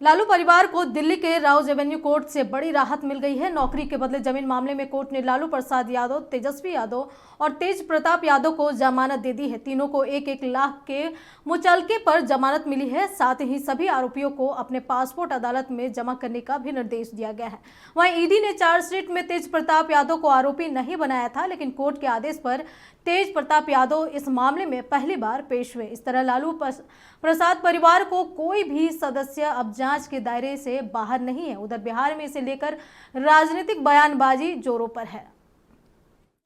लालू परिवार को दिल्ली के राउज एवेन्यू कोर्ट से बड़ी राहत मिल गई है। नौकरी के बदले जमीन मामले में कोर्ट ने लालू प्रसाद यादव, तेजस्वी यादव और तेज प्रताप यादव को जमानत दे दी है। तीनों को 1-1 लाख के मुचलके पर जमानत मिली है। साथ ही सभी आरोपियों को अपने पासपोर्ट अदालत में जमा करने का भी निर्देश दिया गया है। वहीं ईडी ने चार्जशीट में तेज प्रताप यादव को आरोपी नहीं बनाया था, लेकिन कोर्ट के आदेश पर तेज प्रताप यादव इस मामले में पहली बार पेश हुए। इस तरह लालू प्रसाद परिवार को कोई भी सदस्य अब जांच के दायरे से बाहर नहीं है। उधर बिहार में इसे लेकर राजनीतिक बयानबाजी जोरों पर है।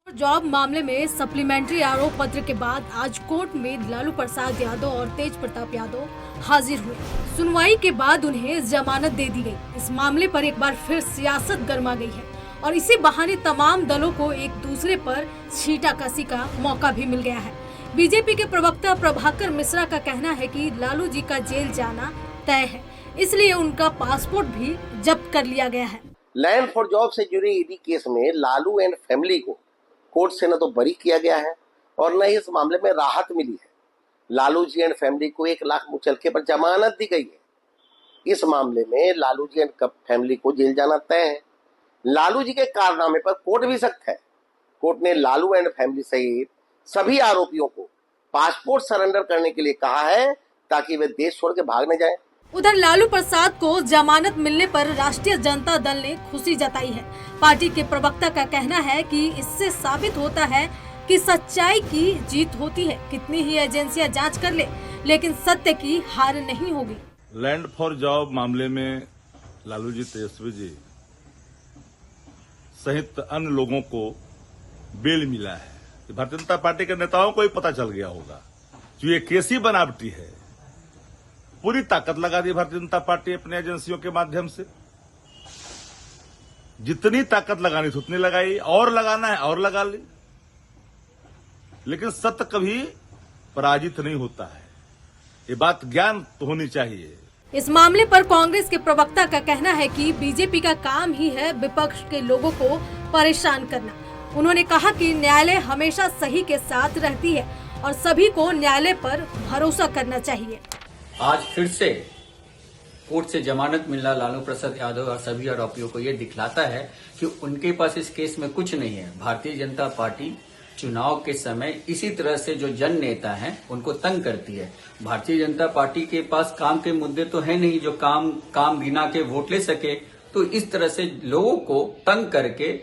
जॉब मामले में सप्लीमेंट्री आरोप पत्र के बाद आज कोर्ट में लालू प्रसाद यादव और तेज प्रताप यादव हाजिर हुए। सुनवाई के बाद उन्हें जमानत दे दी गई। इस मामले पर एक बार फिर सियासत गर्मा गई है और इसी बहाने तमाम दलों को एक दूसरे पर छींटाकशी का मौका भी मिल गया है। बीजेपी के प्रवक्ता प्रभाकर मिश्रा का कहना है कि लालू जी का जेल जाना तय है, इसलिए उनका पासपोर्ट भी जब्त कर लिया गया है। लैंड फॉर जॉब से जुड़े ईडी केस में लालू एंड फैमिली को कोर्ट से न तो बरी किया गया है और न ही इस मामले में राहत मिली है। लालू जी एंड फैमिली को 1 लाख मुचलके पर जमानत दी गई है। इस मामले में लालू जी एंड फैमिली को जेल जाना तय है। लालू जी के कारनामे पर कोर्ट भी सख्त है। कोर्ट ने लालू एंड फैमिली सहित सभी आरोपियों को पासपोर्ट सरेंडर करने के लिए कहा है ताकि वे देश छोड़ के भाग न जाएं। उधर लालू प्रसाद को जमानत मिलने पर राष्ट्रीय जनता दल ने खुशी जताई है। पार्टी के प्रवक्ता का कहना है कि इससे साबित होता है कि सच्चाई की जीत होती है। कितनी ही एजेंसियां जांच कर ले, लेकिन सत्य की हार नहीं होगी। लैंड फॉर जॉब मामले में लालू जी, तेजस्वी जी सहित अन्य लोगों को बेल मिला है। भारतीय जनता पार्टी के नेताओं को ही पता चल गया होगा जो ये केस ही बनावटी है। पूरी ताकत लगा दी भारतीय जनता पार्टी अपने एजेंसियों के माध्यम से। जितनी ताकत लगानी थी उतनी लगाई, और लगाना है और लगा ली, लेकिन सत्य कभी पराजित नहीं होता है। ये बात ज्ञान तो होनी चाहिए। इस मामले पर कांग्रेस के प्रवक्ता का कहना है कि बीजेपी का काम ही है विपक्ष के लोगों को परेशान करना। उन्होंने कहा कि न्यायालय हमेशा सही के साथ रहती है और सभी को न्यायालय पर भरोसा करना चाहिए। आज फिर से कोर्ट से जमानत मिलना लालू प्रसाद यादव और सभी आरोपियों को ये दिखलाता है कि उनके पास इस केस में कुछ नहीं है। भारतीय जनता पार्टी चुनाव के समय इसी तरह से जो जन नेता हैं उनको तंग करती है। भारतीय जनता पार्टी के पास काम के मुद्दे तो है नहीं जो काम गिना के वोट ले सके, तो इस तरह से लोगों को तंग करके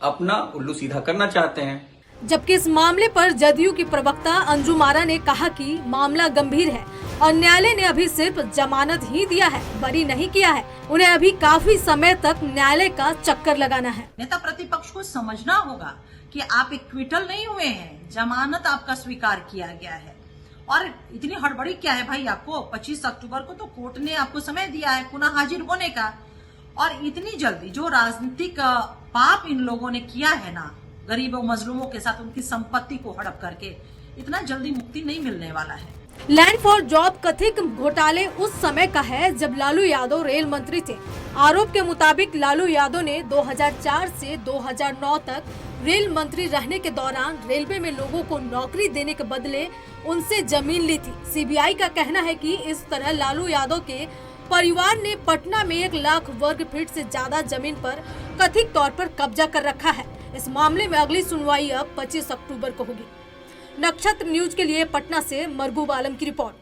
अपना उल्लू सीधा करना चाहते हैं। जबकि इस मामले पर जदयू की प्रवक्ता अंजुम आरा ने कहा कि मामला गंभीर है और न्यायालय ने अभी सिर्फ जमानत ही दिया है, बरी नहीं किया है। उन्हें अभी काफी समय तक न्यायालय का चक्कर लगाना है। नेता प्रतिपक्ष को समझना होगा कि आप एक्विटल नहीं हुए हैं, जमानत आपका स्वीकार किया गया है। और इतनी हड़बड़ी क्या है भाई? आपको 25 अक्टूबर को तो कोर्ट ने आपको समय दिया है पुनः हाजिर होने का, और इतनी जल्दी जो राजनीतिक पाप इन लोगों ने किया है ना, गरीबों मजलूमों के साथ उनकी संपत्ति को हड़प करके, इतना जल्दी मुक्ति नहीं मिलने वाला है। लैंड फॉर जॉब कथित घोटाले उस समय का है जब लालू यादव रेल मंत्री थे। आरोप के मुताबिक लालू यादव ने 2004 से 2009 तक रेल मंत्री रहने के दौरान रेलवे में लोगों को नौकरी देने के बदले उनसे जमीन ली थी। सीबीआई का कहना है कि इस तरह लालू यादव के परिवार ने पटना में 1 लाख वर्ग फीट से ज्यादा जमीन पर कथित तौर पर कब्जा कर रखा है। इस मामले में अगली सुनवाई अब 25 अक्टूबर को होगी। नक्षत्र न्यूज के लिए पटना से मरगूब आलम की रिपोर्ट।